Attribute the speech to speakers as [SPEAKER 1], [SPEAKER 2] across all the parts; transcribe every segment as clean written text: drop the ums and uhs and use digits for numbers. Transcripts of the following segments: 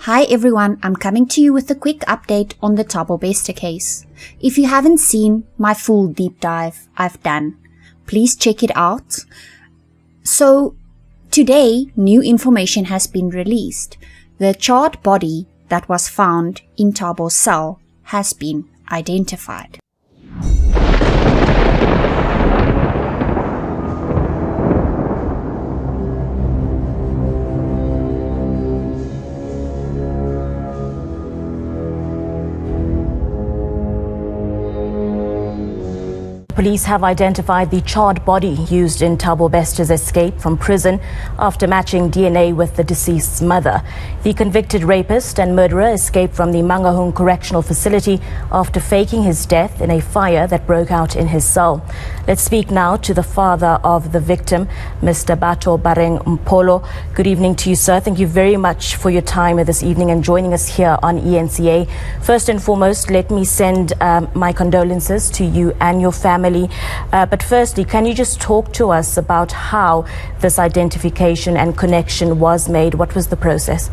[SPEAKER 1] Hi everyone, I'm coming to you with a quick update on the Thabo Bester case. If you haven't seen my full deep dive I've done, please check it out. So, today new information has been released. The charred body that was found in Thabo's cell has been identified.
[SPEAKER 2] Police have identified the charred body used in Thabo Bester's escape from prison after matching DNA with the deceased's mother. The convicted rapist and murderer escaped from the Mangaung Correctional Facility after faking his death in a fire that broke out in his cell. Let's speak now to the father of the victim, Mr. Bato Bareng Mpolo. Good evening to you, sir. Thank you very much for your time this evening and joining us here on ENCA. First and foremost, let me send my condolences to you and your family. But firstly, can you just talk to us about how this identification and connection was made? What was the process?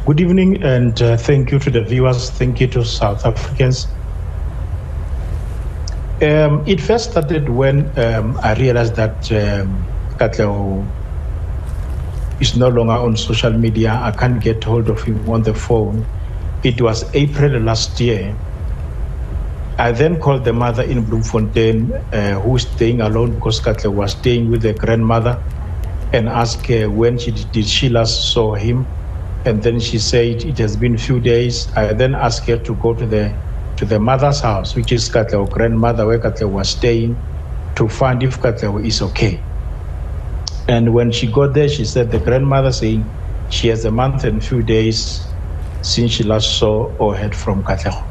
[SPEAKER 3] Good evening, and thank you to the viewers. Thank you to South Africans. It first started when I realized that Katlego is no longer on social media. I can't get hold of him on the phone. It was April last year. I then called the mother in Bloemfontein, who was staying alone because Katlego was staying with the grandmother, and asked her when did she last saw him. And then she said it has been a few days. I then asked her to go to the mother's house, which is Katlego's grandmother, where Katlego was staying, to find if Katlego is okay. And when she got there, she said the grandmother saying she has a month and a few days since she last saw or heard from Katlego.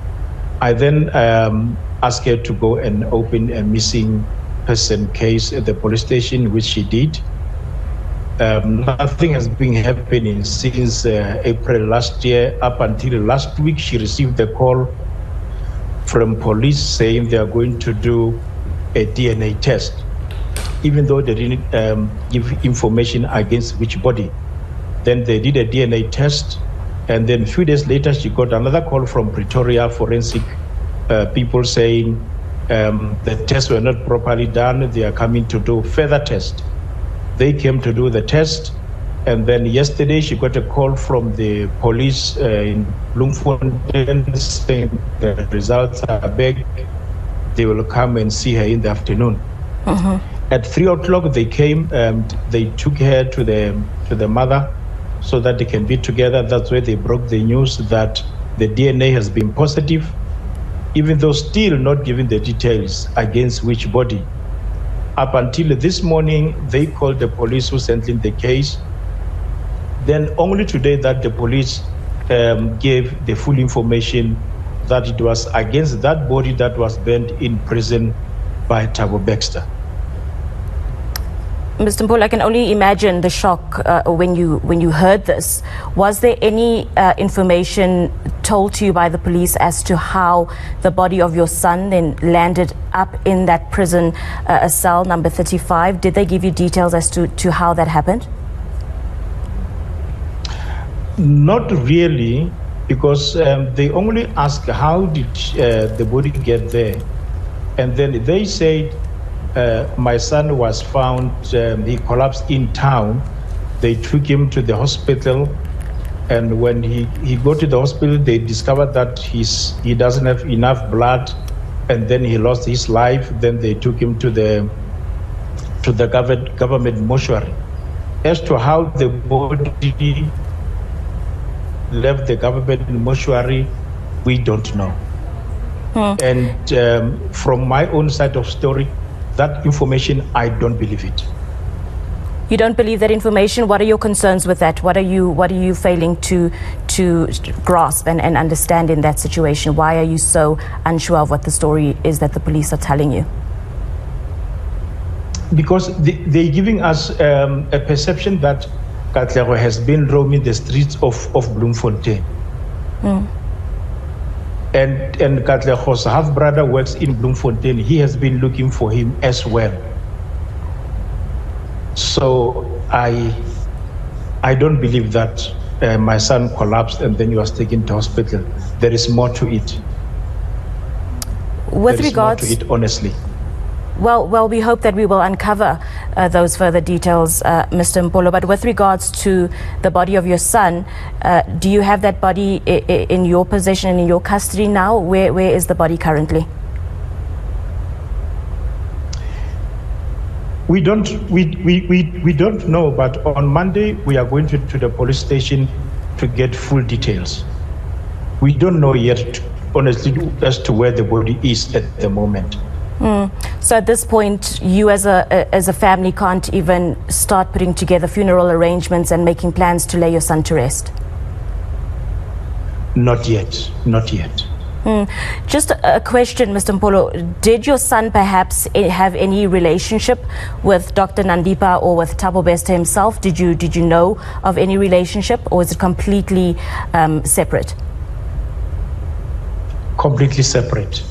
[SPEAKER 3] I then asked her to go and open a missing person case at the police station, which she did. Nothing has been happening since April last year. Up until last week, she received a call from police saying they are going to do a DNA test, even though they didn't give information against which body. Then they did a DNA test, and then a few days later, she got another call from Pretoria forensic people saying the tests were not properly done. They are coming to do further tests. They came to do the test, and then yesterday she got a call from the police in Bloemfontein saying the results are back. They will come and see her in the afternoon. At 3 o'clock they came and they took her to the mother so that they can be together. That's where they broke the news that the DNA has been positive, even though still not giving the details against which body. Up until this morning, they called the police who handling the case. Then only today that the police gave the full information that it was against that body that was burned in prison by Thabo Bester.
[SPEAKER 2] Mr. Mpolo, I can only imagine the shock when you heard this. Was there any information told to you by the police as to how the body of your son then landed up in that prison cell number 35? Did they give you details as to how that happened?
[SPEAKER 3] Not really, because they only asked how did the body get there, and then they said my son was found, he collapsed in town. They took him to the hospital, and when he got to the hospital, they discovered that he doesn't have enough blood, and then he lost his life. Then they took him to the government mortuary. As to how the body left the government mortuary, we don't know. And from my own side of story, that information, I don't believe it.
[SPEAKER 2] You don't believe that information? What are your concerns with that? What are you failing to grasp and understand in that situation? Why are you so unsure of what the story is that the police are telling you? Because
[SPEAKER 3] they're giving us a perception that Katlego has been roaming the streets of Bloemfontein. And Katlego's half-brother works in Bloemfontein. He has been looking for him as well. So I I don't believe that my son collapsed and then he was taken to hospital. There is more to it.
[SPEAKER 2] With
[SPEAKER 3] there is
[SPEAKER 2] regards
[SPEAKER 3] more to it, honestly.
[SPEAKER 2] Well, we hope that we will uncover those further details, Mr. Mpolo. But with regards to the body of your son, do you have that body in your possession, in your custody now? Where is the body currently?
[SPEAKER 3] We don't know, but on Monday we are going to the police station to get full details. We don't know yet, honestly, as to where the body is at the moment.
[SPEAKER 2] So at this point, you as a family can't even start putting together funeral arrangements and making plans to lay your son to rest?
[SPEAKER 3] Not yet, not yet.
[SPEAKER 2] Just a question, Mr. Mpolo. Did your son perhaps have any relationship with Dr. Nandipa or with Thabo Bester himself? Did you know of any relationship, or is it completely separate?
[SPEAKER 3] Completely separate.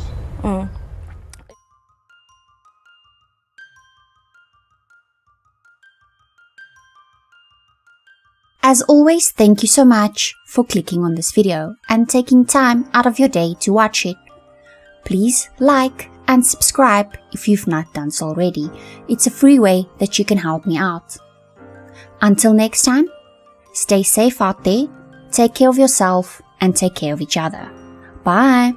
[SPEAKER 1] As always, thank you so much for clicking on this video and taking time out of your day to watch it. Please like and subscribe if you've not done so already. It's a free way that you can help me out. Until next time, stay safe out there, take care of yourself and take care of each other. Bye!